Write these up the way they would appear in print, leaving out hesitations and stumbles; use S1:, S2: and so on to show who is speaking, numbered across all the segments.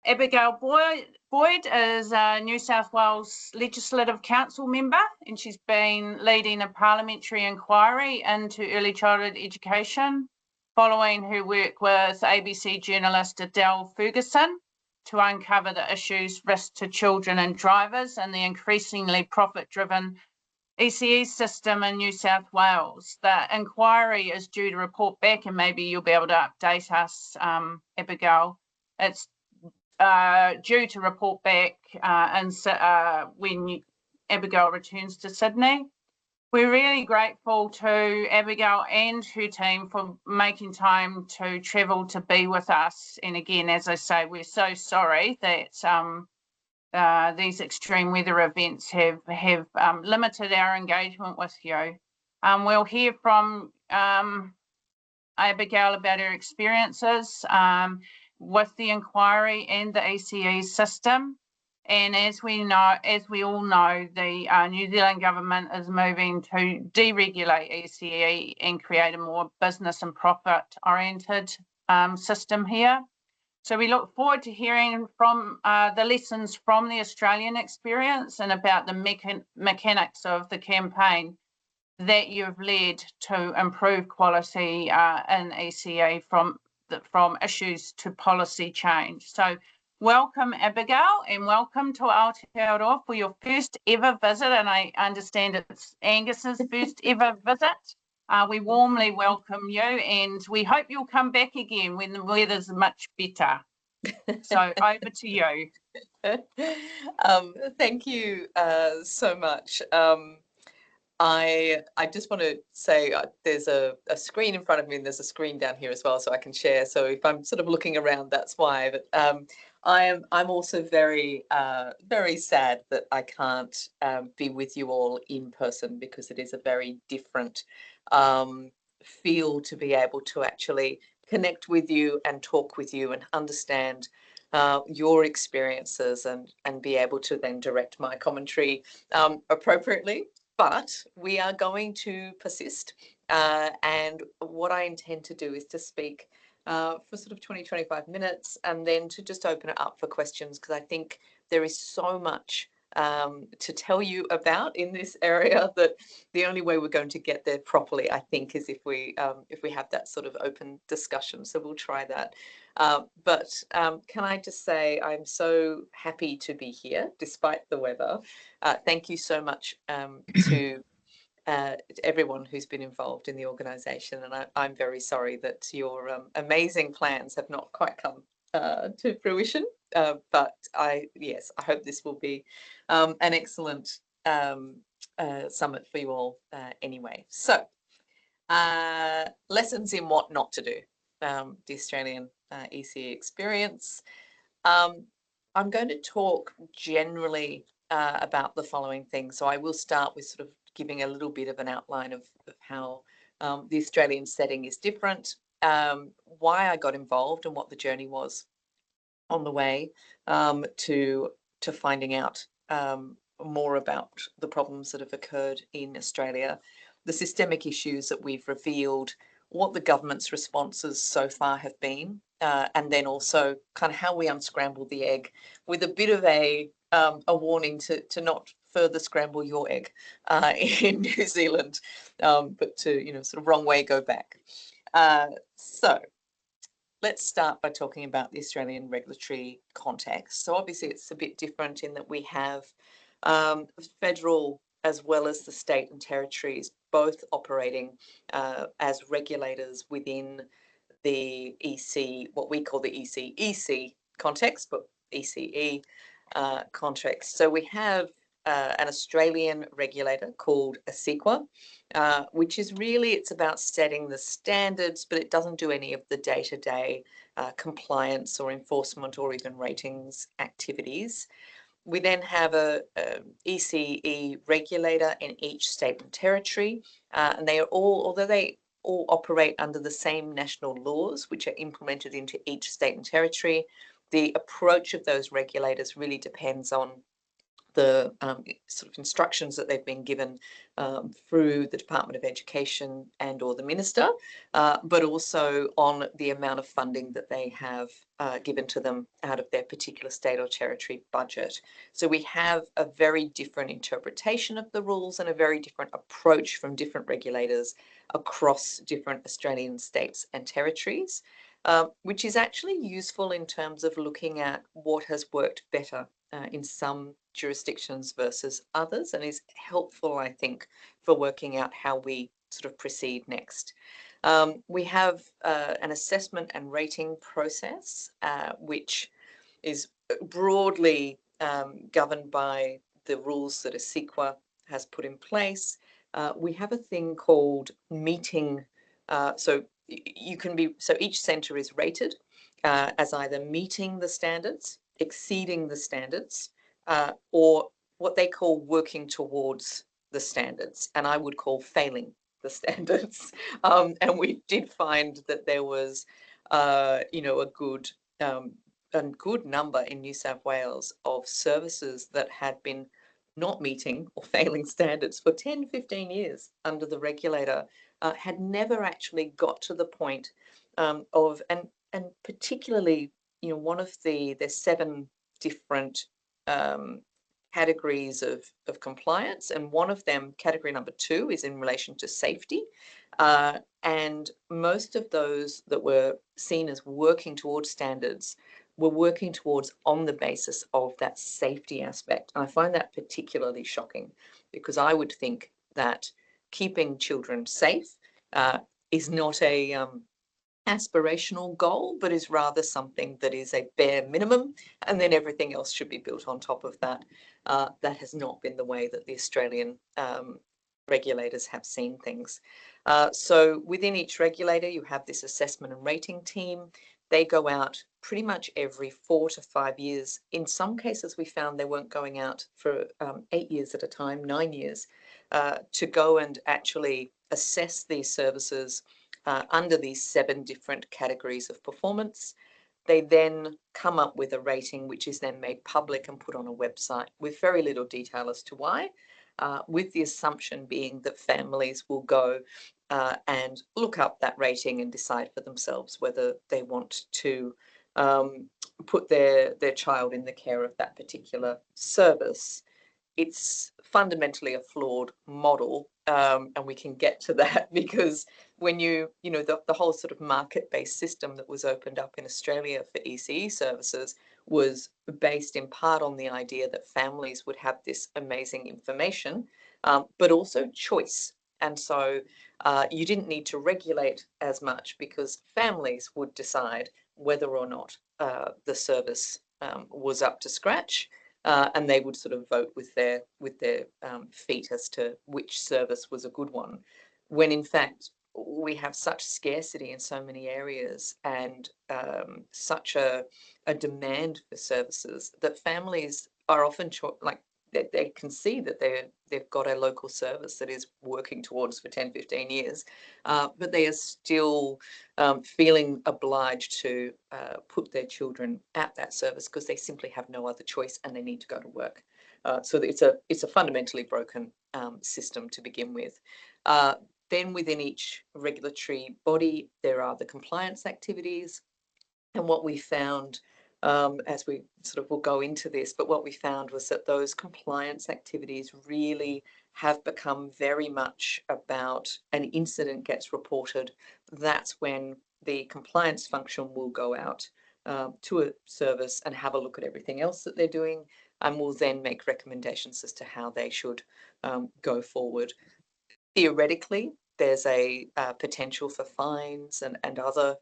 S1: Abigail Boyd is a New South Wales Legislative Council member, and she's been leading a parliamentary inquiry into early childhood education following her work with ABC journalist Adele Ferguson to uncover the issues, risks to children and drivers, and the increasingly profit-driven ECE system in New South Wales. The inquiry is due to report back, and maybe you'll be able to update us, Abigail. It's due to report back when Abigail returns to Sydney. We're really grateful to Abigail and her team for making time to travel to be with us. And again, as I say, we're so sorry that these extreme weather events have limited our engagement with you. We'll hear from Abigail about her experiences with the inquiry and the ECE system. And as we all know, the New Zealand government is moving to deregulate ECE and create a more business and profit-oriented system here. So we look forward to hearing from the lessons from the Australian experience and about the mechanics of the campaign that you've led to improve quality in ECE from issues to policy change. So welcome, Abigail, and welcome to Aotearoa for your first ever visit, and I understand it's Angus's first ever visit. We warmly welcome you, and we hope you'll come back again when the weather's much better. So over to you.
S2: Thank you so much. I just want to say there's a screen in front of me and there's a screen down here as well, so I can share. So if I'm sort of looking around, that's why. But I'm also very very sad that I can't be with you all in person, because it is a very different feel to be able to actually connect with you and talk with you and understand your experiences and be able to then direct my commentary appropriately. But we are going to persist, and what I intend to do is to speak for sort of 20-25 minutes, and then to just open it up for questions, because I think there is so much to tell you about in this area that the only way we're going to get there properly, I think, is if we have that sort of open discussion. So we'll try that. But can I just say I'm so happy to be here despite the weather. Thank you so much to everyone who's been involved in the organisation, and I'm very sorry that your amazing plans have not quite come to fruition. But I hope this will be an excellent summit for you all anyway. So lessons in what not to do, the Australian ECE experience. I'm going to talk generally about the following things. So I will start with sort of giving a little bit of an outline of how the Australian setting is different, why I got involved and what the journey was on the way to finding out more about the problems that have occurred in Australia, the systemic issues that we've revealed, what the government's responses so far have been, and then also kind of how we unscrambled the egg, with a bit of a warning to not further scramble your egg in New Zealand, but to, sort of wrong way, go back. So let's start by talking about the Australian regulatory context. So obviously it's a bit different in that we have federal as well as the state and territories both operating as regulators within the EC, what we call the EC context, but ECE context. So we have an Australian regulator called ASIQA, which is really, it's about setting the standards, but it doesn't do any of the day-to-day compliance or enforcement or even ratings activities. We then have a ECE regulator in each state and territory, and they are all, although they all operate under the same national laws, which are implemented into each state and territory, the approach of those regulators really depends on the sort of instructions that they've been given through the Department of Education and or the Minister, but also on the amount of funding that they have given to them out of their particular state or territory budget. So we have a very different interpretation of the rules and a very different approach from different regulators across different Australian states and territories, which is actually useful in terms of looking at what has worked better in some jurisdictions versus others, and is helpful, I think, for working out how we sort of proceed next. We have an assessment and rating process, which is broadly governed by the rules that a CEQA has put in place. We have a thing called meeting, so each centre is rated as either meeting the standards, exceeding the standards, or what they call working towards the standards, and I would call failing the standards. And we did find that there was, a good number in New South Wales of services that had been not meeting or failing standards for 10, 15 years under the regulator, had never actually got to the point of, and particularly, one of there's 7 different categories of compliance, and one of them, category number 2, is in relation to safety. And most of those that were seen as working towards standards were working towards on the basis of that safety aspect. And I find that particularly shocking, because I would think that keeping children safe is not a aspirational goal, but is rather something that is a bare minimum, and then everything else should be built on top of that. That has not been the way that the Australian regulators have seen things. So within each regulator, you have this assessment and rating team. They go out pretty much every 4 to 5 years. In some cases, we found they weren't going out for 8 years at a time, 9 years, to go and actually assess these services under these 7 different categories of performance. They then come up with a rating, which is then made public and put on a website with very little detail as to why, with the assumption being that families will go and look up that rating and decide for themselves whether they want to put their child in the care of that particular service. It's fundamentally a flawed model, and we can get to that, because when the whole sort of market-based system that was opened up in Australia for ECE services was based in part on the idea that families would have this amazing information, but also choice. And so you didn't need to regulate as much, because families would decide whether or not the service was up to scratch. And they would sort of vote with their feet as to which service was a good one, when in fact we have such scarcity in so many areas, and such a demand for services, that families are often they can see that they've got a local service that is working towards for 10, 15 years, but they are still feeling obliged to put their children at that service because they simply have no other choice and they need to go to work. So it's a fundamentally broken system to begin with. Then within each regulatory body, there are the compliance activities. And what we found, as we sort of will go into this, but what we found was that those compliance activities really have become very much about an incident gets reported. That's when the compliance function will go out to a service and have a look at everything else that they're doing, and will then make recommendations as to how they should go forward. Theoretically, there's a potential for fines and other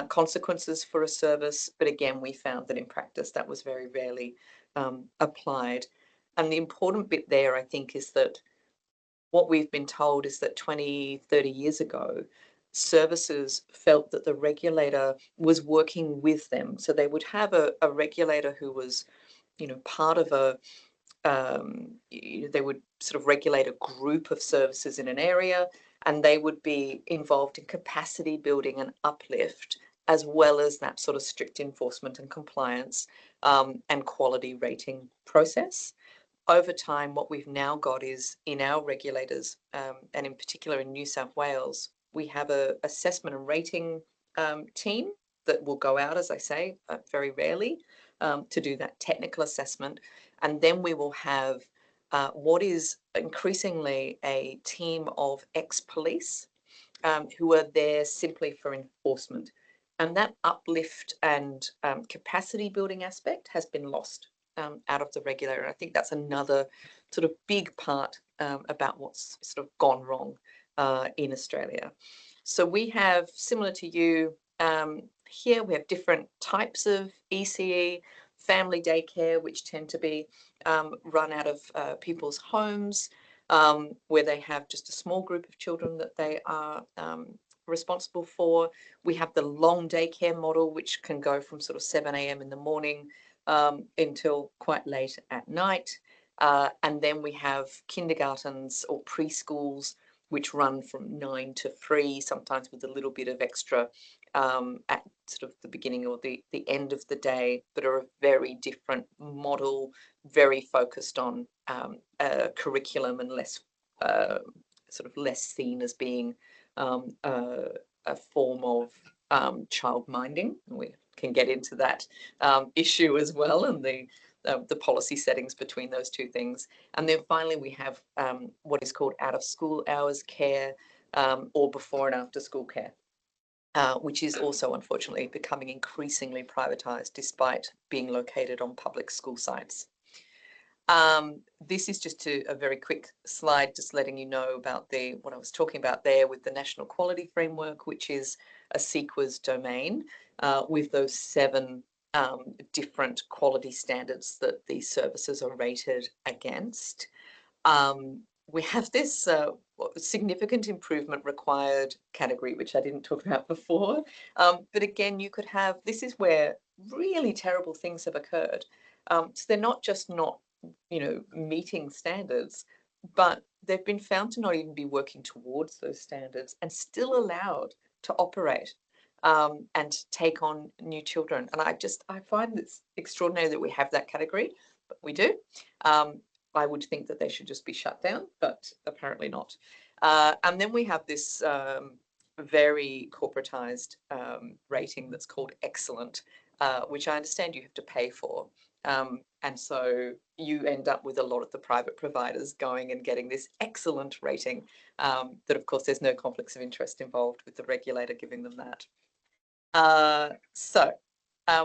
S2: consequences for a service. But again, we found that in practice, that was very rarely applied. And the important bit there, I think, is that what we've been told is that 20, 30 years ago, services felt that the regulator was working with them. So they would have a regulator who was, part of they would sort of regulate a group of services in an area, and they would be involved in capacity building and uplift, as well as that sort of strict enforcement and compliance and quality rating process. over time, what we've now got is in our regulators, and in particular in New South Wales, we have a assessment and rating team that will go out, as I say, very rarely, to do that technical assessment. And then we will have what is increasingly a team of ex-police who are there simply for enforcement. And that uplift and capacity building aspect has been lost out of the regulator. And I think that's another sort of big part about what's sort of gone wrong in Australia. So we have, similar to you, here we have different types of ECE, family daycare, which tend to be run out of people's homes, where they have just a small group of children that they are responsible for. We have the long daycare model, which can go from sort of 7 a.m. in the morning until quite late at night. And then we have kindergartens or preschools, which run from 9 to 3, sometimes with a little bit of extra at sort of the beginning or the end of the day, but are a very different model, very focused on curriculum and less sort of less seen as being a form of child minding. We can get into that issue as well, and the policy settings between those two things. And then finally, we have what is called out of school hours care, or before and after school care, which is also unfortunately becoming increasingly privatised despite being located on public school sites. This is just a very quick slide, just letting you know about what I was talking about there with the National Quality Framework, which is a CEQA's domain with those 7 different quality standards that these services are rated against. We have this significant improvement required category, which I didn't talk about before. But again, you could have, this is where really terrible things have occurred. So they're not just not, meeting standards, but they've been found to not even be working towards those standards and still allowed to operate and take on new children. And I find it's extraordinary that we have that category, but we do. I would think that they should just be shut down, but apparently not. And then we have this very corporatized rating that's called excellent, which I understand you have to pay for. And so you end up with a lot of the private providers going and getting this excellent rating that, of course, there's no conflicts of interest involved with the regulator giving them that. So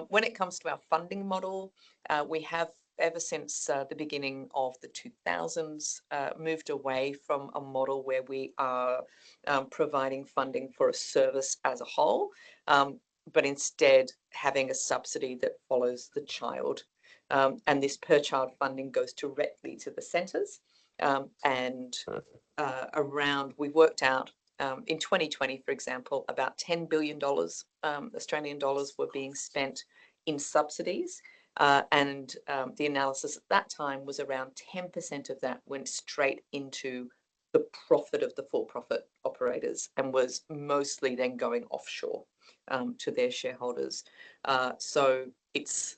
S2: when it comes to our funding model, we have, ever since the beginning of the 2000s, moved away from a model where we are providing funding for a service as a whole, but instead having a subsidy that follows the child. And this per child funding goes directly to the centres. And we worked out in 2020, for example, about $10 billion Australian dollars were being spent in subsidies. And the analysis at that time was around 10% of that went straight into the profit of the for-profit operators and was mostly then going offshore to their shareholders. So it's,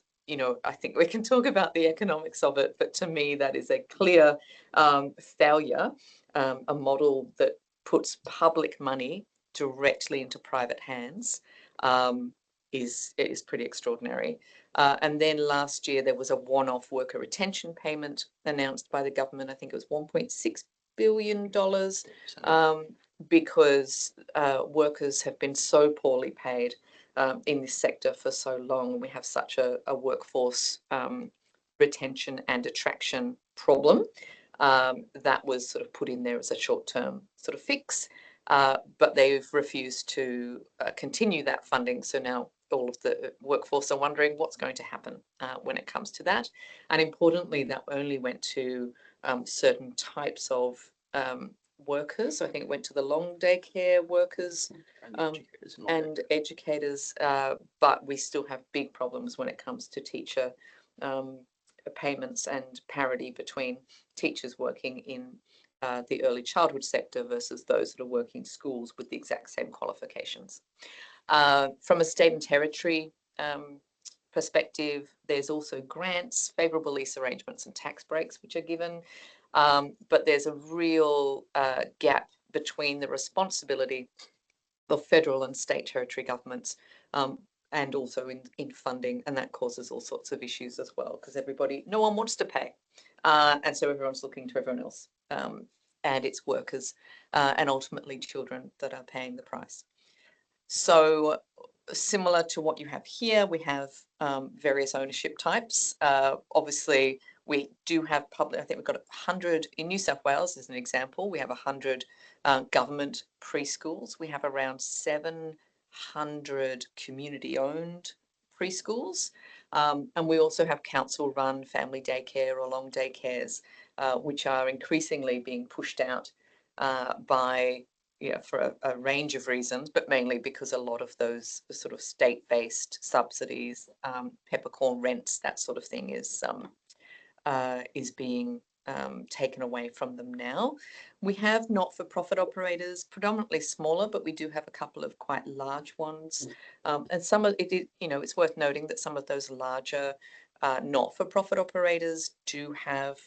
S2: I think we can talk about the economics of it, but to me, that is a clear failure, a model that puts public money directly into private hands is pretty extraordinary. And then last year, there was a one-off worker retention payment announced by the government. I think it was $1.6 billion because workers have been so poorly paid in this sector for so long. We have such a workforce retention and attraction problem that was sort of put in there as a short-term sort of fix, but they've refused to continue that funding. So now all of the workforce are wondering what's going to happen when it comes to that. And importantly, that only went to certain types of workers. So I think it went to the long daycare workers and educators, but we still have big problems when it comes to teacher payments and parity between teachers working in the early childhood sector versus those that are working schools with the exact same qualifications. From a state and territory perspective, there's also grants, favourable lease arrangements and tax breaks which are given, but there's a real gap between the responsibility of federal and state territory governments, and also in funding, and that causes all sorts of issues as well, because no one wants to pay, and so everyone's looking to everyone else, and it's workers and ultimately children that are paying the price. So similar to what you have here, we have various ownership types. Obviously, we do have public, I think we've got 100 in New South Wales as an example. We have 100 government preschools. We have around 700 community-owned preschools. And we also have council-run family daycare or long daycares, which are increasingly being pushed out by for a range of reasons, but mainly because a lot of those sort of state-based subsidies, peppercorn rents, that sort of thing is being taken away from them now. We have not-for-profit operators, predominantly smaller, but we do have a couple of quite large ones. And some of it, it's worth noting that some of those larger not-for-profit operators do have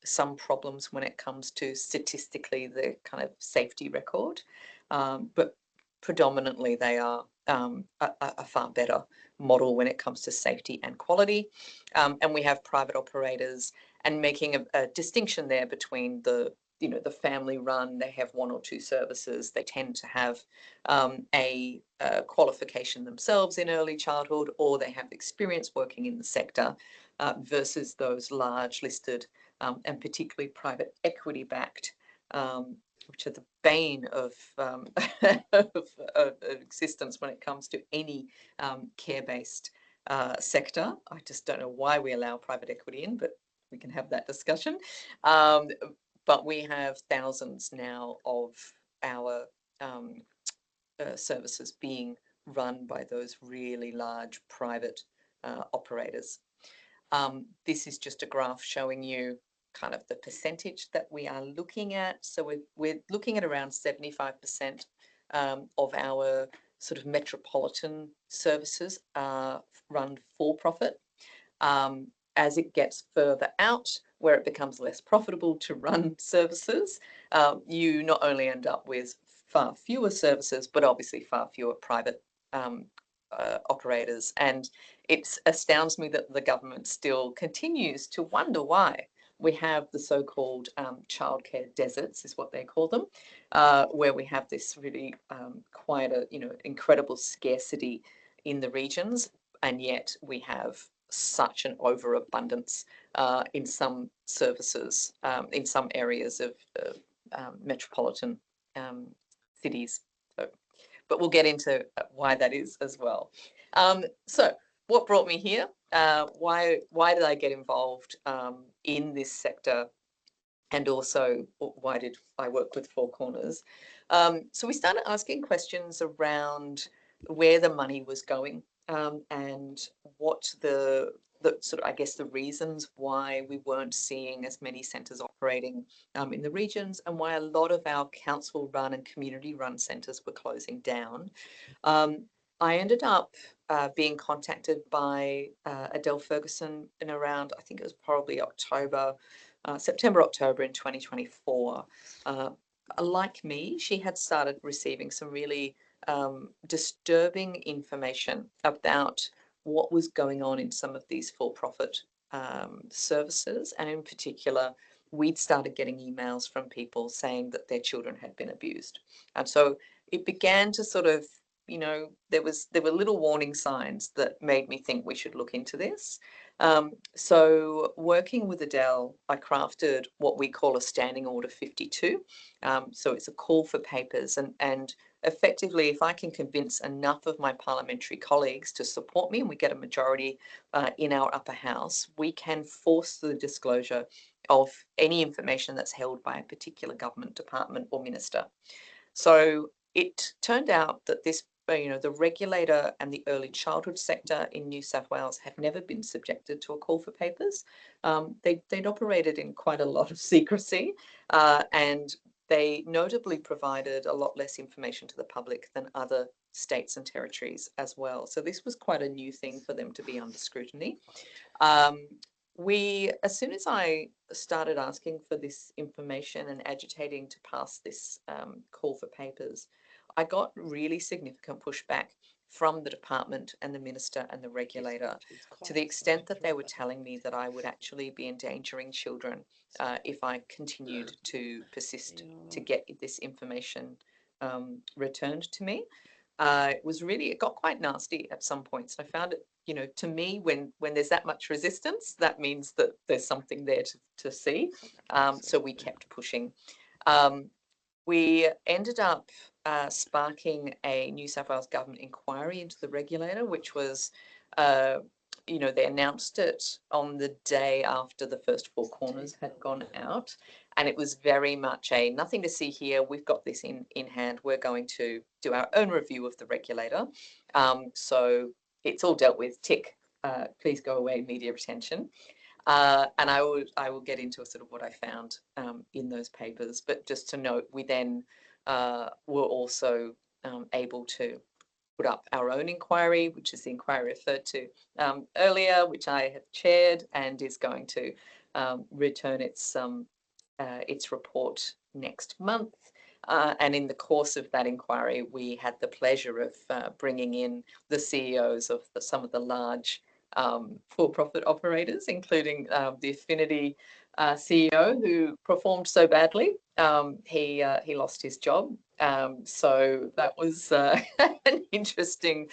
S2: some problems when it comes to statistically the kind of safety record, but predominantly they are a far better model when it comes to safety and quality. And we have private operators, and making a distinction there between the family run, they have one or two services, they tend to have a qualification themselves in early childhood, or they have experience working in the sector, versus those large listed and particularly private equity backed, which are the bane of existence when it comes to any care-based sector. I just don't know why we allow private equity in, but we can have that discussion. But we have thousands now of our services being run by those really large private operators. This is just a graph showing you kind of the percentage that we are looking at. So we're looking at around 75% of our sort of metropolitan services are run for profit. As it gets further out, where it becomes less profitable to run services, you not only end up with far fewer services, but obviously far fewer private operators. And it astounds me that the government still continues to wonder why. We have the so-called childcare deserts, is what they call them, where we have this really quite a incredible scarcity in the regions, and yet we have such an overabundance in some services in some areas of metropolitan cities. But we'll get into why that is as well. So what brought me here? Why did I get involved in this sector? And also, why did I work with Four Corners? So we started asking questions around where the money was going, and what the sort of, I guess, the reasons why we weren't seeing as many centres operating in the regions, and why a lot of our council-run and community-run centres were closing down. I ended up being contacted by Adele Ferguson in around, I think it was probably September, October in 2024. Like me, she had started receiving some really disturbing information about what was going on in some of these for-profit services, and in particular, we'd started getting emails from people saying that their children had been abused. And so it began to sort of, there were little warning signs that made me think we should look into this. So working with Adele, I crafted what we call a Standing Order 52. So it's a call for papers, and effectively, if I can convince enough of my parliamentary colleagues to support me, and we get a majority in our upper house, we can force the disclosure of any information that's held by a particular government department or minister. So it turned out that this, the regulator and the early childhood sector in New South Wales have never been subjected to a call for papers. They'd operated in quite a lot of secrecy, and they notably provided a lot less information to the public than other states and territories as well. So this was quite a new thing for them to be under scrutiny. As soon as I started asking for this information and agitating to pass this call for papers, I got really significant pushback from the department and the minister and the regulator, to the extent that they were telling me that I would actually be endangering children if I continued to persist to get this information returned to me. It got quite nasty at some points. I found it, to me, when there's that much resistance, that means that there's something there to see. So we kept pushing. We ended up sparking a New South Wales government inquiry into the regulator, which was, they announced it on the day after the first Four Corners had gone out. And it was very much a nothing to see here. We've got this in hand. We're going to do our own review of the regulator. So it's all dealt with. Tick. Please go away. Media attention. And I will get into sort of what I found in those papers. But just to note, we then were also able to put up our own inquiry, which is the inquiry referred to earlier, which I have chaired and is going to return its report next month. And in the course of that inquiry, we had the pleasure of bringing in the CEOs of some of the large for-profit operators, including the Affinity CEO, who performed so badly. He lost his job. So that was an interesting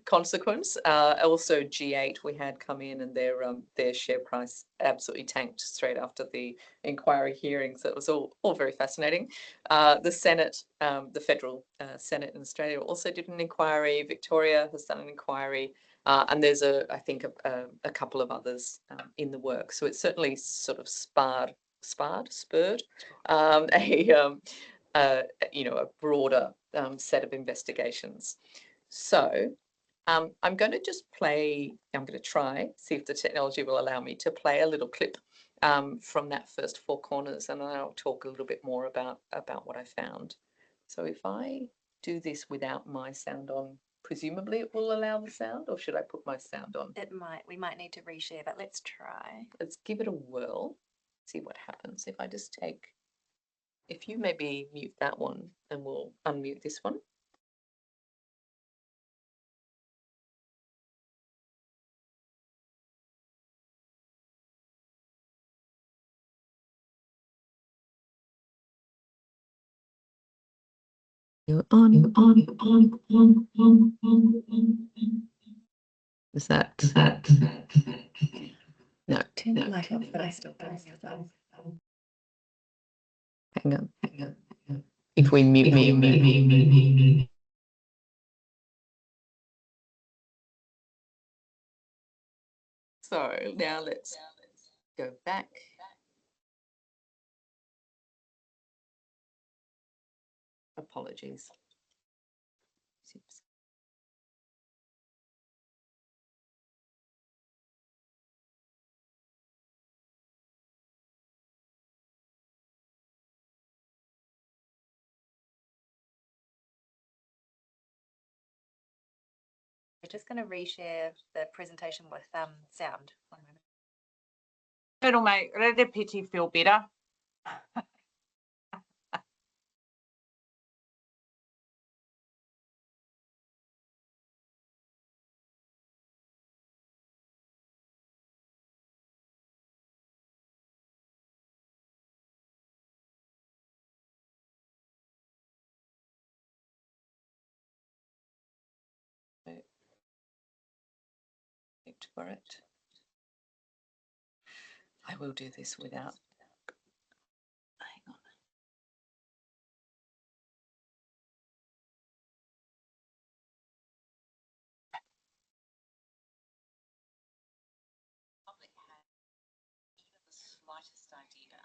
S2: consequence. Also, G8 we had come in, and their share price absolutely tanked straight after the inquiry hearing. So it was all very fascinating. The Senate, the federal Senate in Australia, also did an inquiry. Victoria has done an inquiry. And there's I think a couple of others in the work. So it's certainly sort of spurred a broader set of investigations. So I'm going to try, see if the technology will allow me to play a little clip from that first Four Corners, and then I'll talk a little bit more about what I found. So if I do this without my sound on, presumably it will allow the sound, or should I put my sound on?
S3: It might. We might need to reshare, but let's try.
S2: Let's give it a whirl, see what happens. If I just take, if you maybe mute that one, and we'll unmute this one. Is that? No.
S3: Turn the light off, but I still don't hear that.
S2: Hang on. If we mute. So now let's go back. Apologies.
S3: We're just going to reshare the presentation with sound. 1 moment.
S1: It'll make Pity feel better.
S2: For it. I will do this without. Hang on. Public had even the slightest idea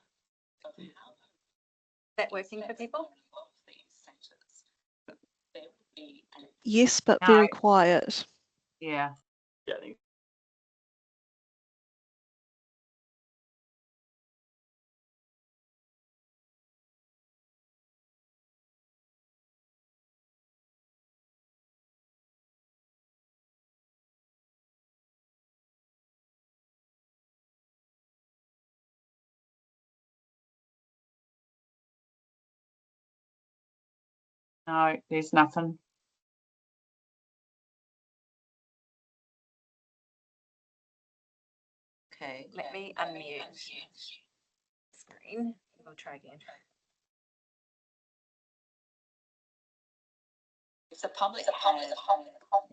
S2: of how.
S3: Is that working for people?
S4: Yes, but
S1: No.
S4: very quiet.
S1: Yeah. No, there's nothing.
S2: Okay.
S3: Let me unmute screen. We'll try again.
S2: It's a public.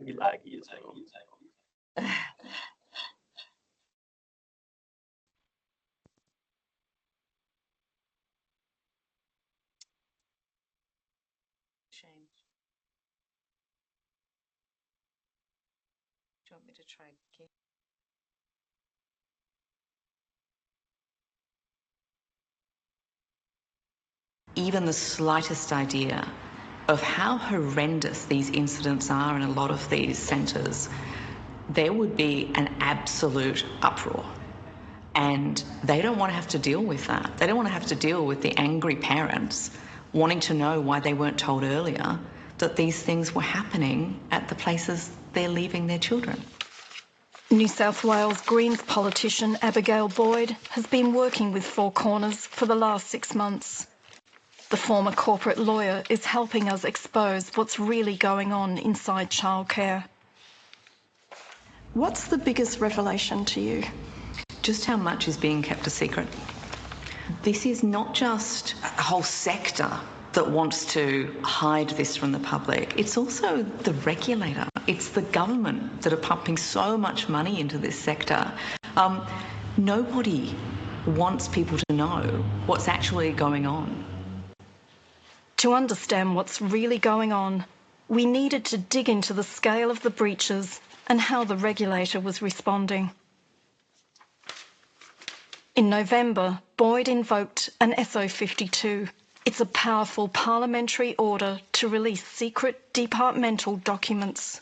S5: Be laggy as well.
S2: Shame. Do you want me to try again?
S6: Even the slightest idea of how horrendous these incidents are in a lot of these centres, there would be an absolute uproar. And they don't want to have to deal with that. They don't want to have to deal with the angry parents wanting to know why they weren't told earlier that these things were happening at the places they're leaving their children.
S4: New South Wales Greens politician Abigail Boyd has been working with Four Corners for the last 6 months. The former corporate lawyer is helping us expose what's really going on inside childcare. What's the biggest revelation to you?
S6: Just how much is being kept a secret. This is not just a whole sector that wants to hide this from the public. It's also the regulator. It's the government that are pumping so much money into this sector. Nobody wants people to know what's actually going on.
S4: To understand what's really going on, we needed to dig into the scale of the breaches and how the regulator was responding. In November, Boyd invoked an SO 52. It's a powerful parliamentary order to release secret departmental documents.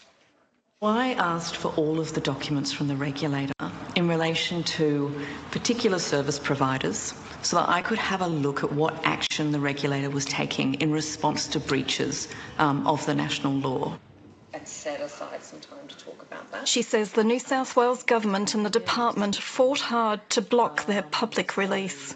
S6: I asked for all of the documents from the regulator in relation to particular service providers so that I could have a look at what action the regulator was taking in response to breaches of the national law. And set aside some time to talk about that.
S4: She says the New South Wales government and the department fought hard to block their public release.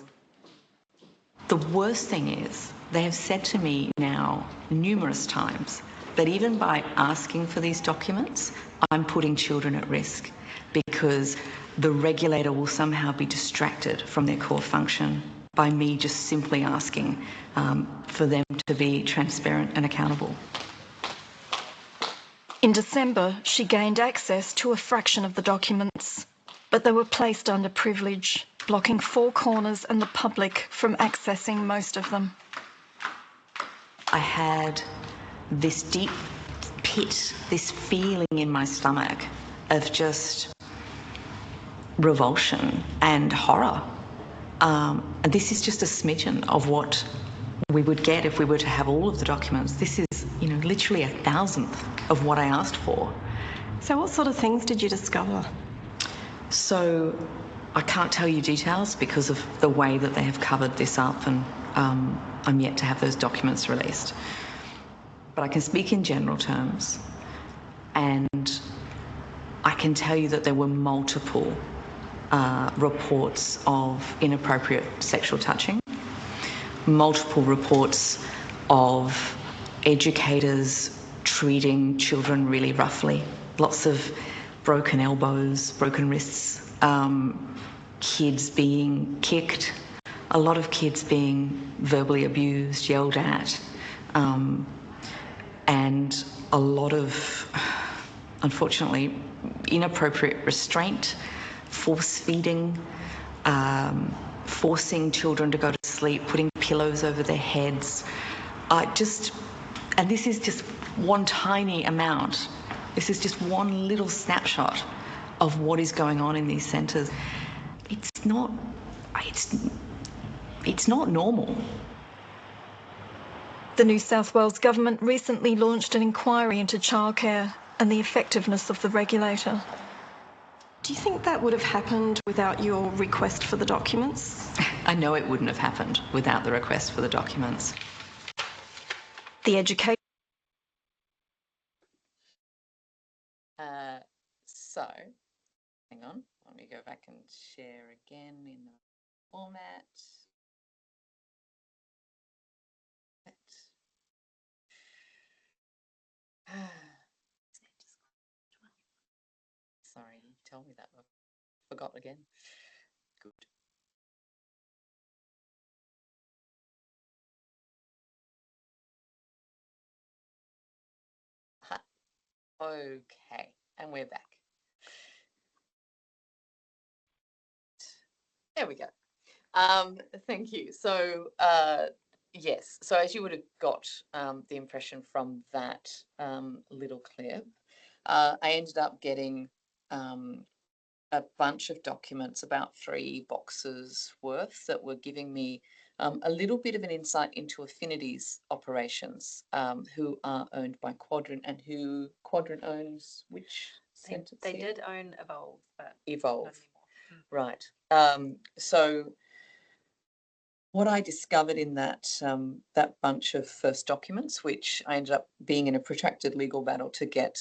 S6: The worst thing is they have said to me now numerous times that even by asking for these documents, I'm putting children at risk because the regulator will somehow be distracted from their core function by me just simply asking for them to be transparent and accountable.
S4: In December, she gained access to a fraction of the documents, but they were placed under privilege, blocking Four Corners and the public from accessing most of them.
S6: I had this deep pit, this feeling in my stomach of just revulsion and horror. And this is just a smidgen of what we would get if we were to have all of the documents. This is, literally 1,000th of what I asked for.
S4: So what sort of things did you discover?
S6: So I can't tell you details because of the way that they have covered this up, and I'm yet to have those documents released. But I can speak in general terms, and I can tell you that there were multiple reports of inappropriate sexual touching, multiple reports of educators treating children really roughly, lots of broken elbows, broken wrists, kids being kicked, a lot of kids being verbally abused, yelled at, and a lot of, unfortunately, inappropriate restraint, force feeding, forcing children to go to sleep, putting pillows over their heads. And this is just one tiny amount. This is just one little snapshot of what is going on in these centres. It's not normal.
S4: The New South Wales government recently launched an inquiry into childcare and the effectiveness of the regulator. Do you think that would have happened without your request for the documents?
S6: I know it wouldn't have happened without the request for the documents.
S4: The education.
S2: So, hang on, let me go back and share again in the format. Sorry, tell me that. I forgot again. Good. Okay, and we're back. There we go. Thank you. So, yes, so as you would have got the impression from that little clip, I ended up getting a bunch of documents, about 3 boxes worth, that were giving me a little bit of an insight into Affinity's operations, who are owned by Quadrant, and who Quadrant owns which sentence
S3: They
S2: here?
S3: did own Evolve, but
S2: Evolve.
S3: not anymore.
S2: Right. So what I discovered in that that bunch of first documents, which I ended up being in a protracted legal battle to get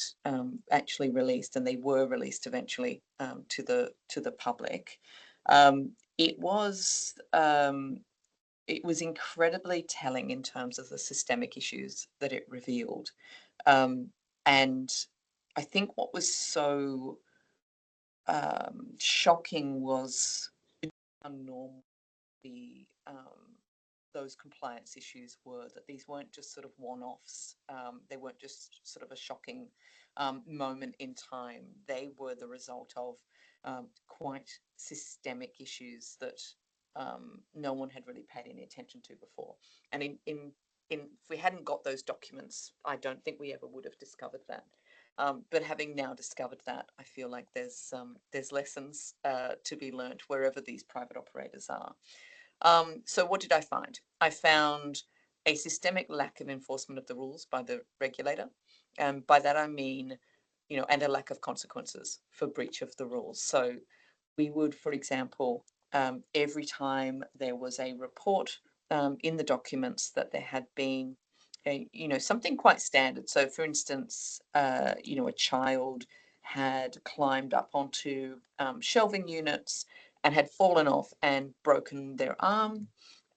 S2: actually released, and they were released eventually to the public, it was incredibly telling in terms of the systemic issues that it revealed, and I think what was so shocking was how normal those compliance issues were, that these weren't just sort of one-offs. They weren't just sort of a shocking moment in time. They were the result of quite systemic issues that no one had really paid any attention to before. And if we hadn't got those documents, I don't think we ever would have discovered that. But having now discovered that, I feel like there's lessons to be learnt wherever these private operators are. So what did I find? I found a systemic lack of enforcement of the rules by the regulator. By that I mean, and a lack of consequences for breach of the rules. So we would, for example, every time there was a report in the documents that there had been something quite standard. So for instance, a child had climbed up onto shelving units and had fallen off and broken their arm,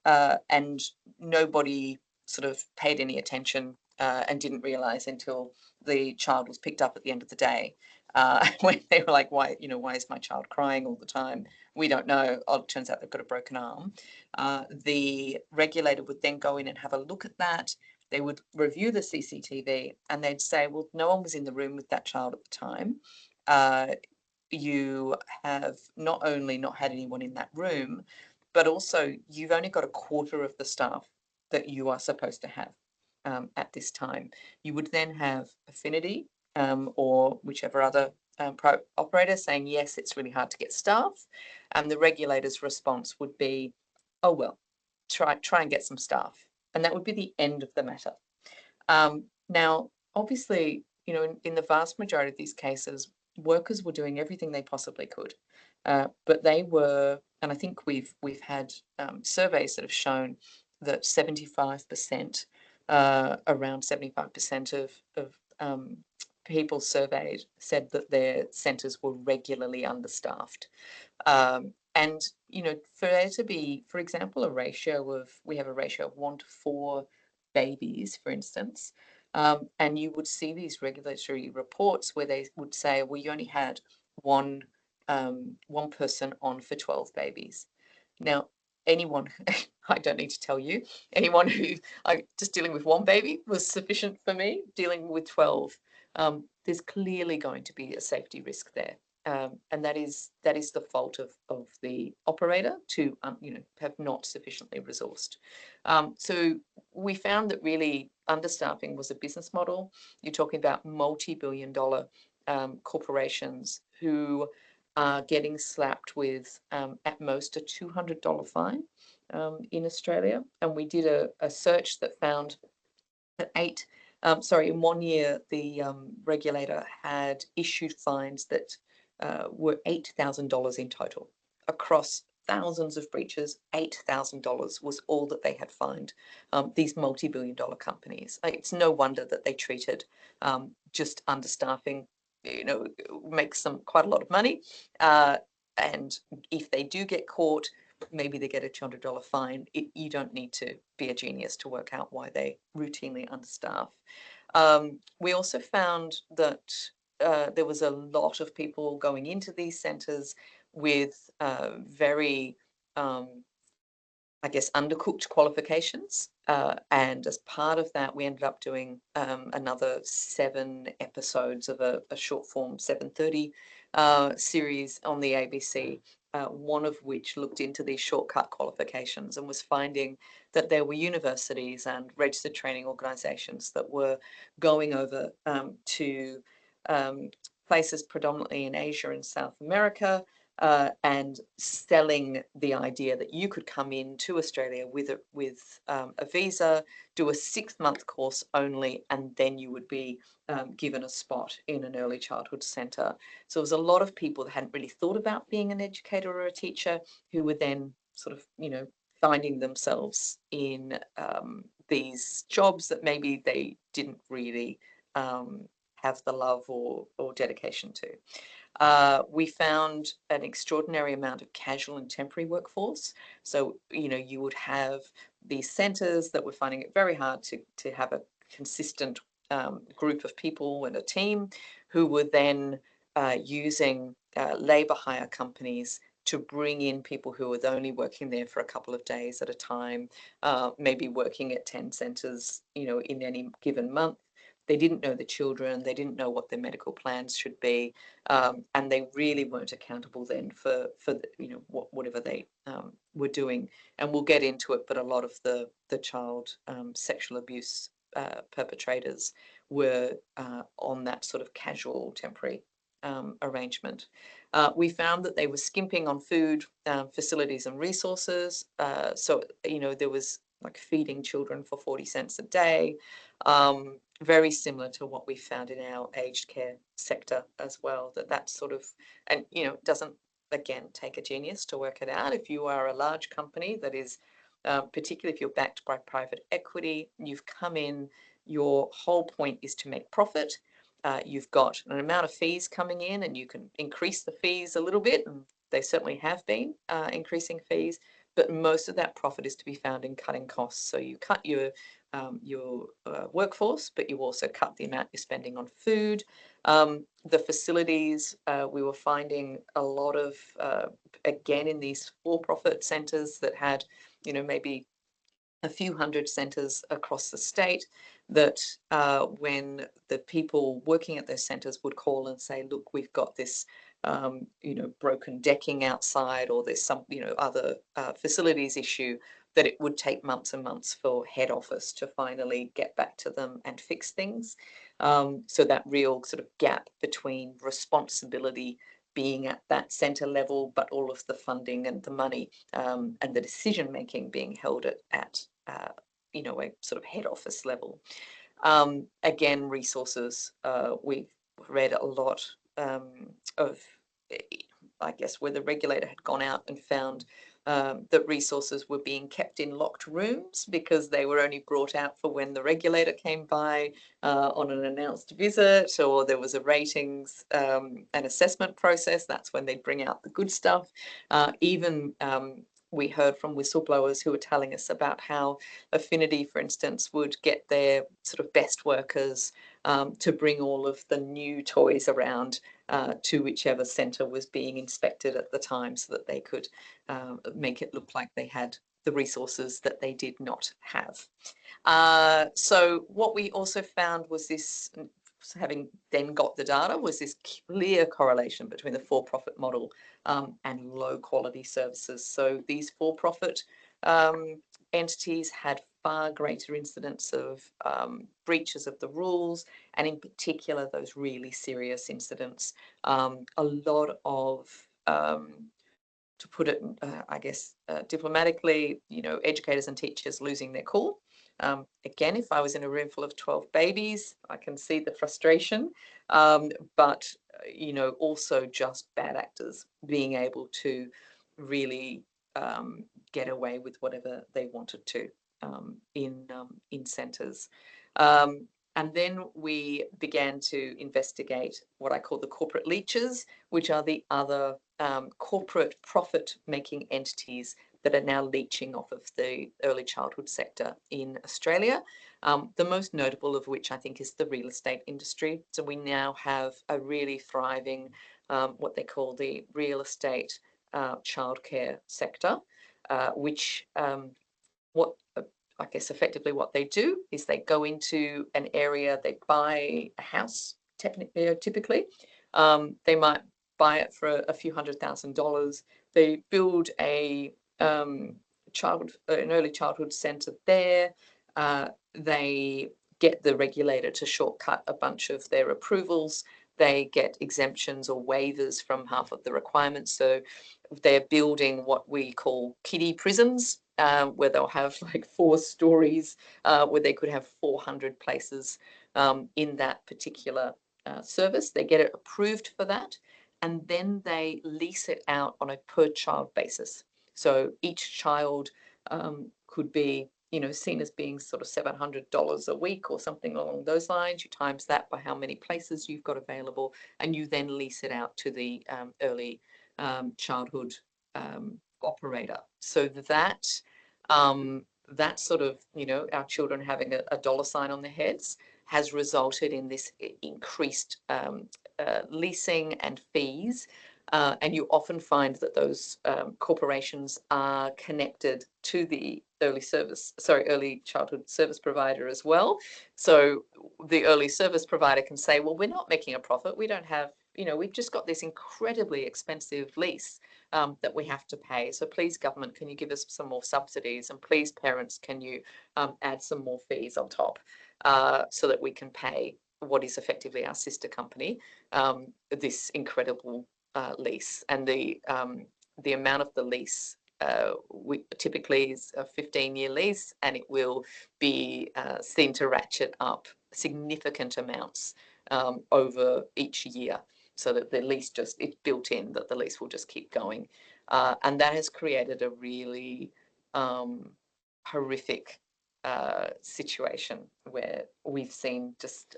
S2: and nobody sort of paid any attention and didn't realize until the child was picked up at the end of the day, when they were like, why is my child crying all the time? We don't know. Oh, it turns out they've got a broken arm. The regulator would then go in and have a look at that. They would review the CCTV and they'd say, well, no one was in the room with that child at the time. You have not only not had anyone in that room, but also you've only got a quarter of the staff that you are supposed to have at this time. You would then have Affinity or whichever other private operator saying, yes, it's really hard to get staff. And the regulator's response would be, oh, well, try and get some staff. And that would be the end of the matter. Now, obviously, in the vast majority of these cases, workers were doing everything they possibly could, but they were, and I think we've had surveys that have shown that 75%, around 75% of people surveyed said that their centres were regularly understaffed. And for there to be, for example, we have a ratio of 1 to 4 babies, for instance, and you would see these regulatory reports where they would say, well, you only had one person on for 12 babies. Now, anyone, I don't need to tell you, anyone who just dealing with one baby was sufficient for me. Dealing with 12, there's clearly going to be a safety risk there. And that is the fault of the operator to have not sufficiently resourced. So we found that really understaffing was a business model. You're talking about multi-billion-dollar corporations who are getting slapped with at most a $200 fine in Australia. And we did a search that found that in 1 year, the regulator had issued fines that were $8,000 in total across thousands of breaches. $8,000 was all that they had fined these multi-billion-dollar companies. It's no wonder that they treated just understaffing, makes them quite a lot of money. And if they do get caught, maybe they get a $200 fine. You don't need to be a genius to work out why they routinely understaff. We also found that there was a lot of people going into these centres with very, I guess, undercooked qualifications. And as part of that, we ended up doing another 7 episodes of a short form 7:30 series on the ABC, one of which looked into these shortcut qualifications and was finding that there were universities and registered training organisations that were going over to places predominantly in Asia and South America, and selling the idea that you could come into Australia with a visa, do a 6-month course only, and then you would be given a spot in an early childhood centre. So there was a lot of people that hadn't really thought about being an educator or a teacher, who were then sort of, finding themselves in these jobs that maybe they didn't really have the love or dedication to. We found an extraordinary amount of casual and temporary workforce. So, you would have these centres that were finding it very hard to have a consistent group of people and a team, who were then using labour hire companies to bring in people who were only working there for a couple of days at a time, maybe working at 10 centres, in any given month. They didn't know the children, they didn't know what their medical plans should be, and they really weren't accountable then for whatever they were doing. And we'll get into it, but a lot of the child sexual abuse perpetrators were on that sort of casual temporary arrangement. We found that they were skimping on food, facilities and resources. So, there was like feeding children for 40 cents a day, very similar to what we found in our aged care sector as well, that sort of, and, doesn't, again, take a genius to work it out. If you are a large company that is, particularly if you're backed by private equity, you've come in, your whole point is to make profit. You've got an amount of fees coming in, and you can increase the fees a little bit, and they certainly have been increasing fees, but most of that profit is to be found in cutting costs. So you cut your workforce, but you also cut the amount you're spending on food. The facilities, we were finding a lot of, again, in these for-profit centres that had, maybe a few hundred centres across the state, that when the people working at those centres would call and say, look, we've got this broken decking outside, or there's some other facilities issue, that it would take months and months for head office to finally get back to them and fix things. So that real sort of gap between responsibility being at that centre level, but all of the funding and the money and the decision making being held at a sort of head office level. Again, resources. We've read a lot of, I guess, where the regulator had gone out and found that resources were being kept in locked rooms because they were only brought out for when the regulator came by on an announced visit, or there was a ratings and assessment process. That's when they'd bring out the good stuff. Even we heard from whistleblowers who were telling us about how Affinity, for instance, would get their sort of best workers to bring all of the new toys around to whichever centre was being inspected at the time, so that they could make it look like they had the resources that they did not have. So what we also found was this, having then got the data, was this clear correlation between the for-profit model and low quality services. So these for-profit entities had far greater incidents of breaches of the rules, and in particular those really serious incidents. A lot of, to put it, I guess, diplomatically, educators and teachers losing their cool. Again, if I was in a room full of 12 babies, I can see the frustration, but also just bad actors being able to really get away with whatever they wanted to in centres. And then we began to investigate what I call the corporate leeches, which are the other corporate profit-making entities that are now leeching off of the early childhood sector in Australia. The most notable of which I think is the real estate industry. So we now have a really thriving, what they call the real estate childcare sector, which what I guess effectively what they do is they go into an area, they buy a house, typically. They might buy it for a few $100,000. They build an early childhood centre there. They get the regulator to shortcut a bunch of their approvals. They get exemptions or waivers from half of the requirements. So they're building what we call kiddie prisons, where they'll have like 4 stories, where they could have 400 places in that particular service. They get it approved for that, and then they lease it out on a per child basis. So each child could be, seen as being sort of $700 a week or something along those lines. You times that by how many places you've got available, and you then lease it out to the early childhood operator. So that sort of, our children having a dollar sign on their heads has resulted in this increased leasing and fees. And you often find that those corporations are connected to the early childhood service provider as well. So the early service provider can say, well, we're not making a profit. We don't have, we've just got this incredibly expensive lease that we have to pay. So please, government, can you give us some more subsidies? And please, parents, can you add some more fees on top so that we can pay what is effectively our sister company this incredible lease. And the amount of the lease typically is a 15-year lease, and it will be seen to ratchet up significant amounts over each year, so that the lease it's built in that the lease will just keep going. And that has created a really horrific situation where we've seen just,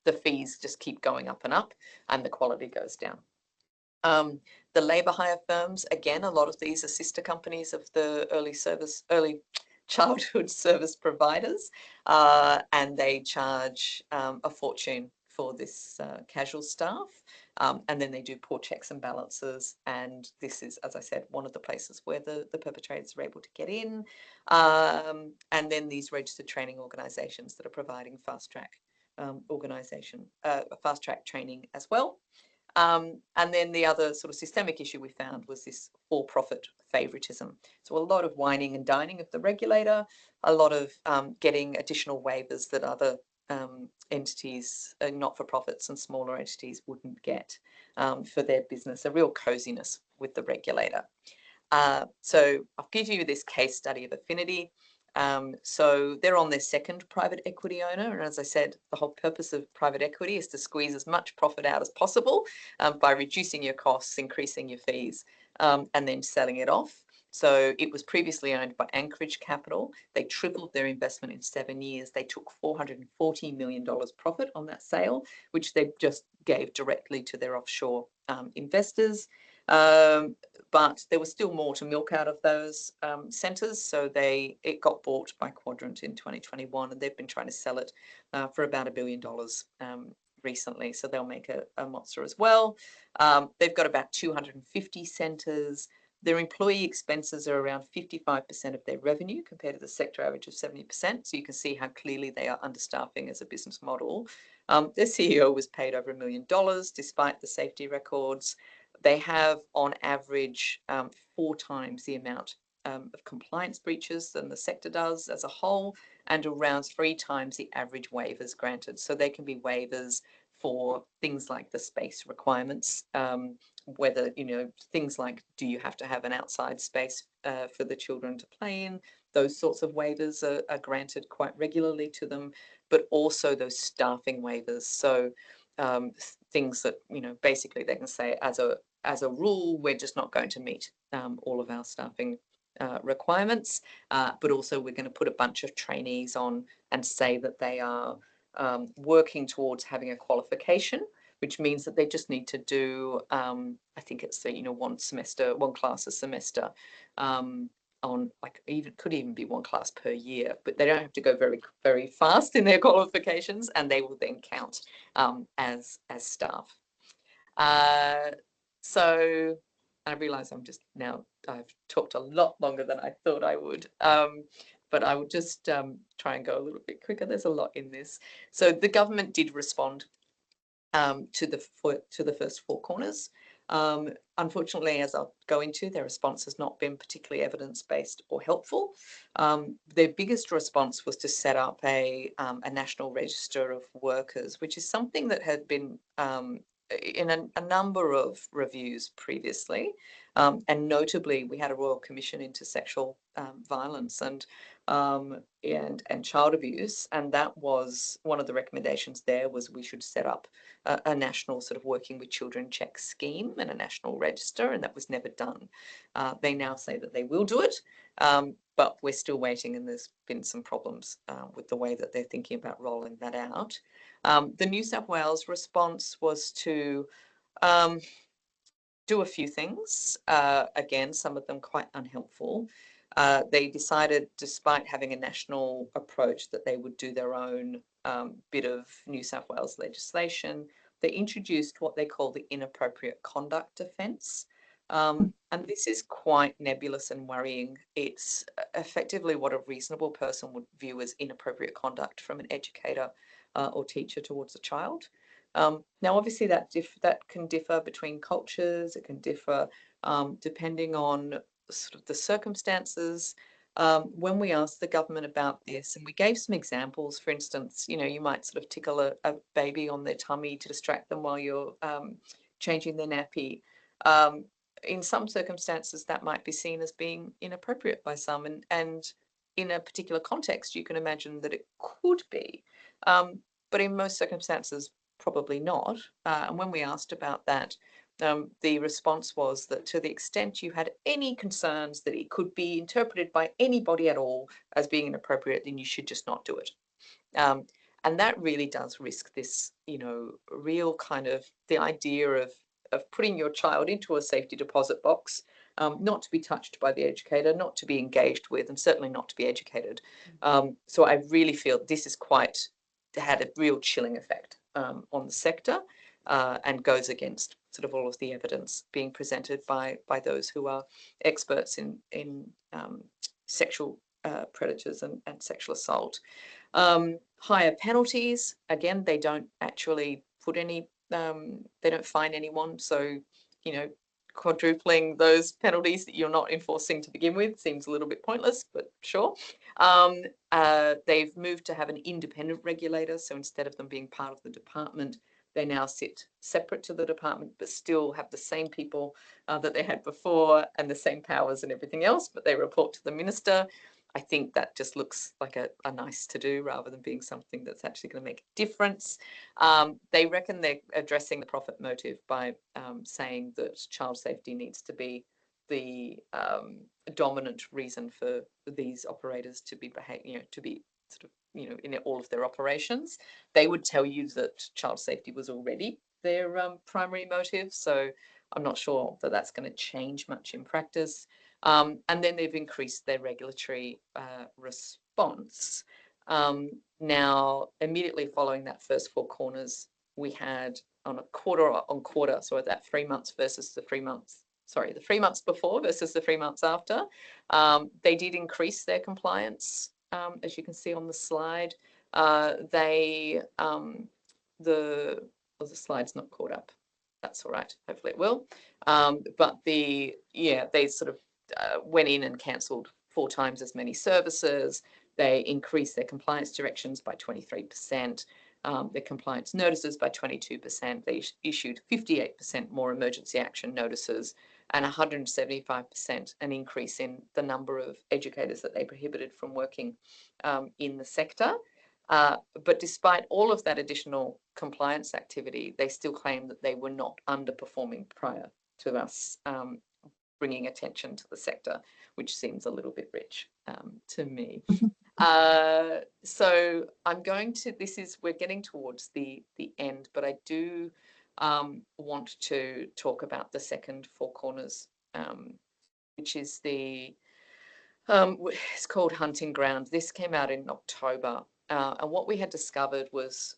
S2: the fees just keep going up and up, and the quality goes down. The labour hire firms, again, a lot of these are sister companies of the early childhood service providers, and they charge a fortune for this casual staff, and then they do poor checks and balances, and this is, as I said, one of the places where the perpetrators are able to get in, and then these registered training organisations that are providing fast track training as well. And then the other sort of systemic issue we found was this for-profit favouritism. So a lot of whining and dining of the regulator, a lot of getting additional waivers that other entities, not-for-profits and smaller entities wouldn't get for their business, a real coziness with the regulator. So I'll give you this case study of Affinity. So they're on their second private equity owner. And as I said, the whole purpose of private equity is to squeeze as much profit out as possible by reducing your costs, increasing your fees, and then selling it off. So it was previously owned by Anchorage Capital. They tripled their investment in 7 years. They took $440 million profit on that sale, which they just gave directly to their offshore investors. But there was still more to milk out of those centres. So it got bought by Quadrant in 2021, and they've been trying to sell it for about $1 billion recently. So they'll make a monster as well. They've got about 250 centres. Their employee expenses are around 55% of their revenue compared to the sector average of 70%. So you can see how clearly they are understaffing as a business model. Their CEO was paid over $1 million despite the safety records. They have on average 4 times the amount of compliance breaches than the sector does as a whole, and around 3 times the average waivers granted. So they can be waivers for things like the space requirements, whether, things like, do you have to have an outside space for the children to play in? Those sorts of waivers are granted quite regularly to them, but also those staffing waivers. So things that, basically they can say as a rule, we're just not going to meet all of our staffing requirements, but also we're going to put a bunch of trainees on and say that they are working towards having a qualification, which means that they just need to do, I think it's one class a semester, on like could even be one class per year, but they don't have to go very, very fast in their qualifications, and they will then count as staff. So I realise I've talked a lot longer than I thought I would, but I will just try and go a little bit quicker. There's a lot in this. So the government did respond to the first four corners. Unfortunately, as I'll go into, their response has not been particularly evidence-based or helpful. Their biggest response was to set up a national register of workers, which is something that had been in a number of reviews previously, and notably we had a Royal Commission into Sexual Violence and child abuse, and that was one of the recommendations. There was we should set up a national sort of working with children check scheme and a national register, and that was never done. They now say that they will do it, but we're still waiting, and there's been some problems with the way that they're thinking about rolling that out. The New South Wales response was to do a few things, again, some of them quite unhelpful. They decided, despite having a national approach, that they would do their own bit of New South Wales legislation. They introduced what they call the inappropriate conduct offence. And this is quite nebulous and worrying. It's effectively what a reasonable person would view as inappropriate conduct from an educator or teacher towards a child. Now, obviously, that can differ between cultures. It can differ depending on sort of the circumstances. When we asked the government about this, and we gave some examples, for instance, you might sort of tickle a baby on their tummy to distract them while you're changing their nappy. In some circumstances, that might be seen as being inappropriate by some, and in a particular context, you can imagine that it could be. But in most circumstances, probably not. And when we asked about that, the response was that to the extent you had any concerns that it could be interpreted by anybody at all as being inappropriate, then you should just not do it. And that really does risk this, real kind of the idea of putting your child into a safety deposit box, not to be touched by the educator, not to be engaged with, and certainly not to be educated. So I really feel this is had a real chilling effect on the sector, and goes against sort of all of the evidence being presented by those who are experts in sexual predators and sexual assault. Higher penalties, again, they don't actually put any, they don't fine anyone. So, quadrupling those penalties that you're not enforcing to begin with seems a little bit pointless, but sure. They've moved to have an independent regulator. So instead of them being part of the department, they now sit separate to the department, but still have the same people that they had before and the same powers and everything else, but they report to the minister. I think that just looks like a nice to do rather than being something that's actually going to make a difference. They reckon they're addressing the profit motive by saying that child safety needs to be the dominant reason for these operators to be to be sort of, in all of their operations. They would tell you that child safety was already their primary motive. So I'm not sure that that's going to change much in practice. And then they've increased their regulatory response. Now, immediately following that first four corners, we had on a quarter-on-quarter, so that 3 months versus the 3 months, the 3 months before versus the 3 months after, they did increase their compliance, as you can see on the slide. The slide's not caught up. That's all right. Hopefully it will. But they sort of went in and cancelled 4 times as many services. They increased their compliance directions by 23%, their compliance notices by 22%. They issued 58% more emergency action notices and 175% an increase in the number of educators that they prohibited from working in the sector. But despite all of that additional compliance activity, they still claim that they were not underperforming prior to us bringing attention to the sector, which seems a little bit rich to me. So I'm going to, we're getting towards the end, but I do want to talk about the second Four Corners, which is it's called Hunting Ground. This came out in October. And what we had discovered was,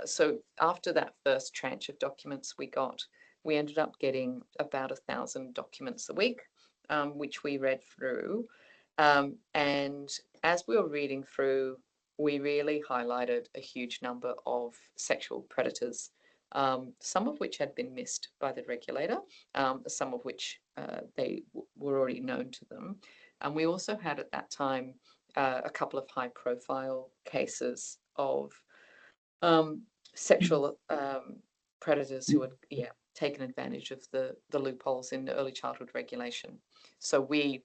S2: so after that first tranche of documents we ended up getting about 1,000 documents a week, which we read through. And as we were reading through, we really highlighted a huge number of sexual predators, some of which had been missed by the regulator, some of which they were already known to them. And we also had at that time a couple of high-profile cases of sexual predators who had taken advantage of the loopholes in early childhood regulation. So we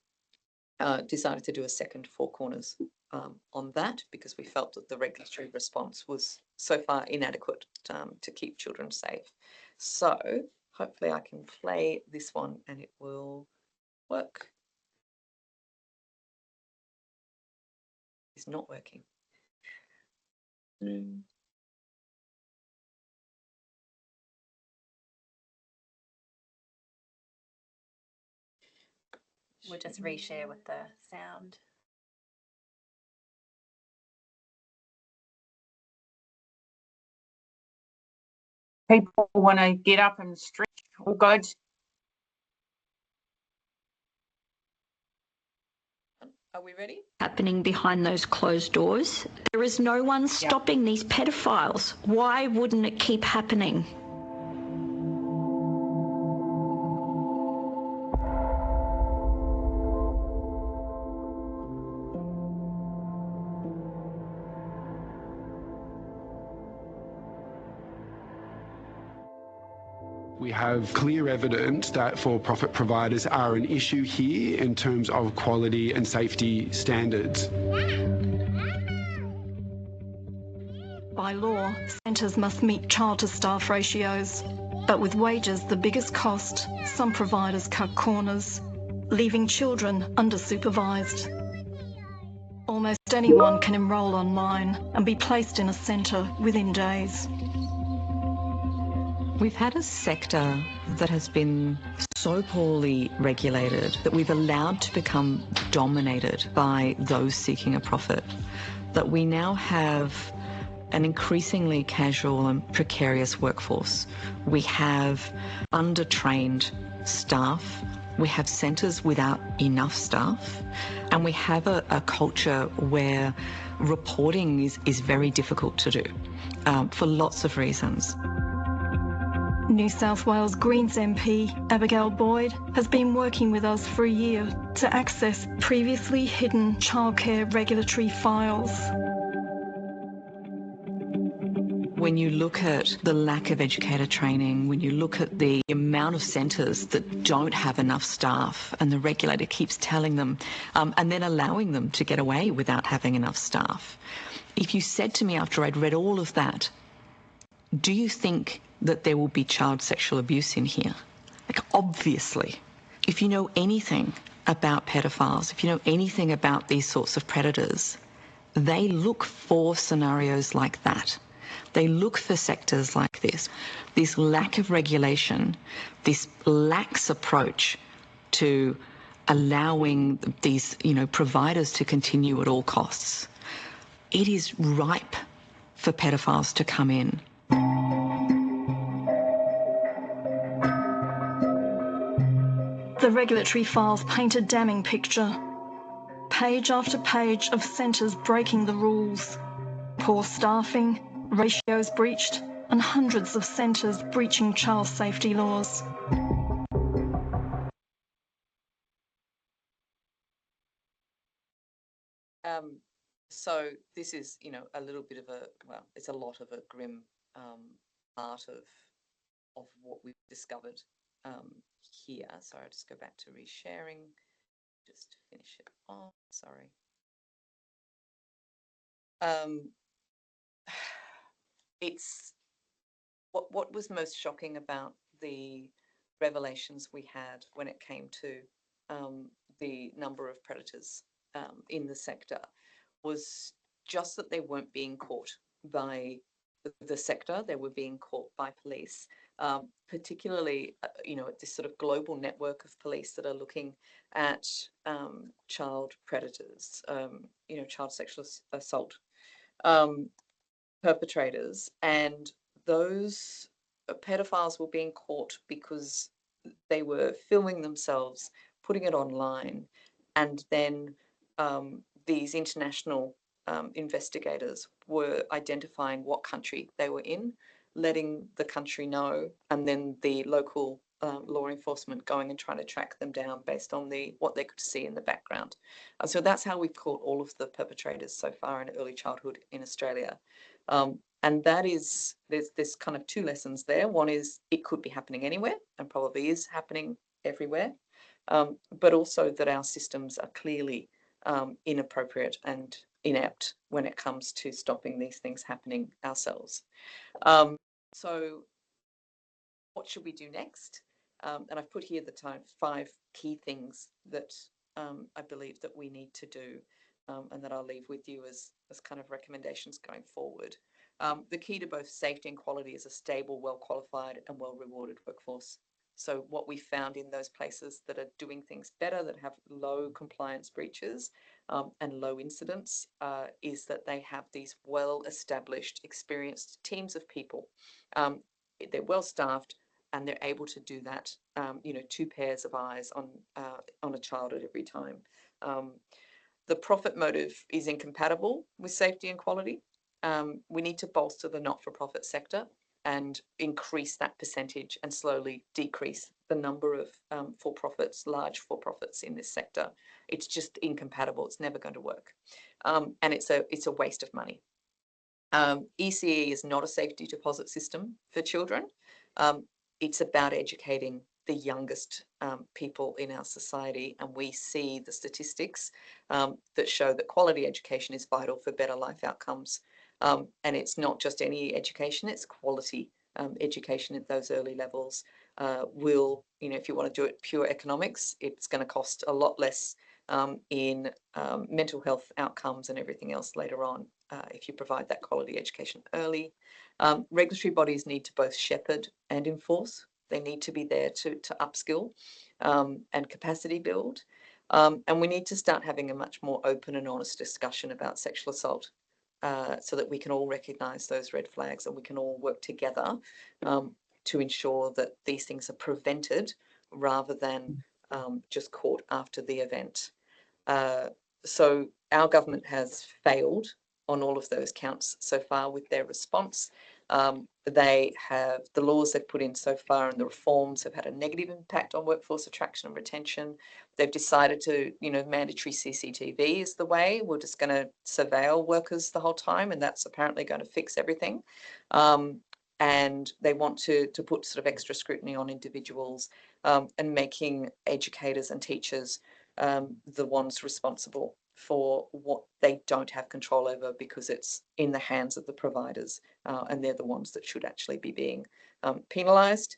S2: decided to do a second Four Corners on that, because we felt that the regulatory response was so far inadequate to keep children safe. So hopefully I can play this one and it will work. It's not working.
S3: We'll just reshare with the sound.
S1: People want to get up and stretch. All good.
S2: Are we ready?
S7: Happening behind those closed doors. There is no one stopping these pedophiles. Why wouldn't it keep happening?
S8: We have clear evidence that for-profit providers are an issue here in terms of quality and safety standards.
S4: By law, centres must meet child-to-staff ratios. But with wages the biggest cost, some providers cut corners, leaving children under-supervised. Almost anyone can enrol online and be placed in a centre within days.
S6: We've had a sector that has been so poorly regulated that we've allowed to become dominated by those seeking a profit, that we now have an increasingly casual and precarious workforce. We have undertrained staff, we have centres without enough staff, and we have a culture where reporting is very difficult to do for lots of reasons.
S4: New South Wales Greens MP Abigail Boyd has been working with us for a year to access previously hidden childcare regulatory files.
S6: When you look at the lack of educator training, when you look at the amount of centres that don't have enough staff and the regulator keeps telling them and then allowing them to get away without having enough staff, if you said to me after I'd read all of that, do you think that there will be child sexual abuse in here? Like, obviously. If you know anything about pedophiles, if you know anything about these sorts of predators, they look for scenarios like that. They look for sectors like this lack of regulation, this lax approach to allowing these, providers to continue at all costs. It is ripe for pedophiles to come in.
S4: The regulatory files paint a damning picture. Page after page of centres breaking the rules. Poor staffing, ratios breached, and hundreds of centres breaching child safety laws.
S2: So this is, a little bit of it's a lot of a grim part of what we've discovered here. So I'll just go back to resharing, just to finish it off. Sorry. It's what was most shocking about the revelations we had when it came to the number of predators in the sector was just that they weren't being caught by the sector, they were being caught by police, particularly, at this sort of global network of police that are looking at child predators, child sexual assault perpetrators. And those pedophiles were being caught because they were filming themselves, putting it online, and then these international investigators were identifying what country they were in, letting the country know, and then the local law enforcement going and trying to track them down based on what they could see in the background. So that's how we've caught all of the perpetrators so far in early childhood in Australia. And that is, there's kind of two lessons there. One is it could be happening anywhere and probably is happening everywhere, but also that our systems are clearly inappropriate and inept when it comes to stopping these things happening ourselves. So what should we do next? And I've put here the 5 key things that I believe that we need to do, and that I'll leave with you as kind of recommendations going forward. The key to both safety and quality is a stable, well-qualified and well-rewarded workforce. So what we found in those places that are doing things better, that have low compliance breaches and low incidents, is that they have these well-established, experienced teams of people. They're well-staffed and they're able to do that, 2 pairs of eyes on a child at every time. The profit motive is incompatible with safety and quality. We need to bolster the not-for-profit sector and increase that percentage and slowly decrease the number of for-profits, large for-profits in this sector. It's just incompatible. It's never going to work. And it's a waste of money. ECE is not a safety deposit system for children. It's about educating the youngest people in our society, and we see the statistics that show that quality education is vital for better life outcomes. And it's not just any education, it's quality education at those early levels. If you want to do it pure economics, it's going to cost a lot less in mental health outcomes and everything else later on if you provide that quality education early. Regulatory bodies need to both shepherd and enforce. They need to be there to upskill and capacity build. And we need to start having a much more open and honest discussion about sexual assault so that we can all recognise those red flags and we can all work together to ensure that these things are prevented rather than just caught after the event. So our government has failed on all of those counts so far with their response. The laws they've put in so far and the reforms have had a negative impact on workforce attraction and retention. They've decided to, mandatory CCTV is the way. We're just going to surveil workers the whole time, and that's apparently going to fix everything. And they want to put sort of extra scrutiny on individuals and making educators and teachers the ones responsible for what they don't have control over because it's in the hands of the providers and they're the ones that should actually be being penalised.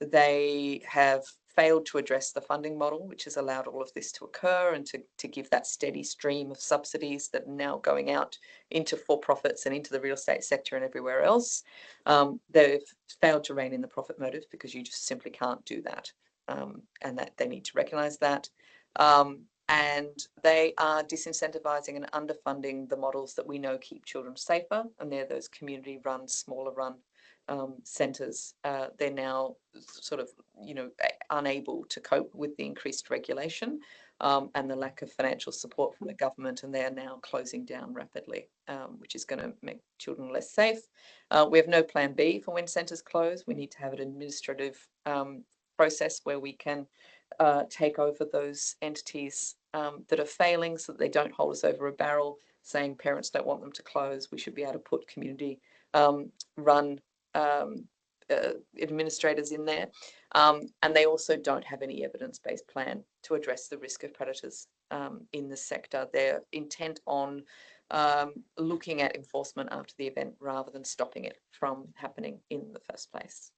S2: They have failed to address the funding model, which has allowed all of this to occur and to give that steady stream of subsidies that are now going out into for-profits and into the real estate sector and everywhere else. They've failed to rein in the profit motive because you just simply can't do that, and that they need to recognise that. And they are disincentivising and underfunding the models that we know keep children safer, and they're those community-run, smaller-run centres. They're now sort of, unable to cope with the increased regulation and the lack of financial support from the government, and they are now closing down rapidly, which is going to make children less safe. We have no plan B for when centres close. We need to have an administrative process where we can take over those entities that are failing so that they don't hold us over a barrel saying parents don't want them to close. We should be able to put community run administrators in there. And they also don't have any evidence-based plan to address the risk of predators in the sector. They're intent on looking at enforcement after the event rather than stopping it from happening in the first place.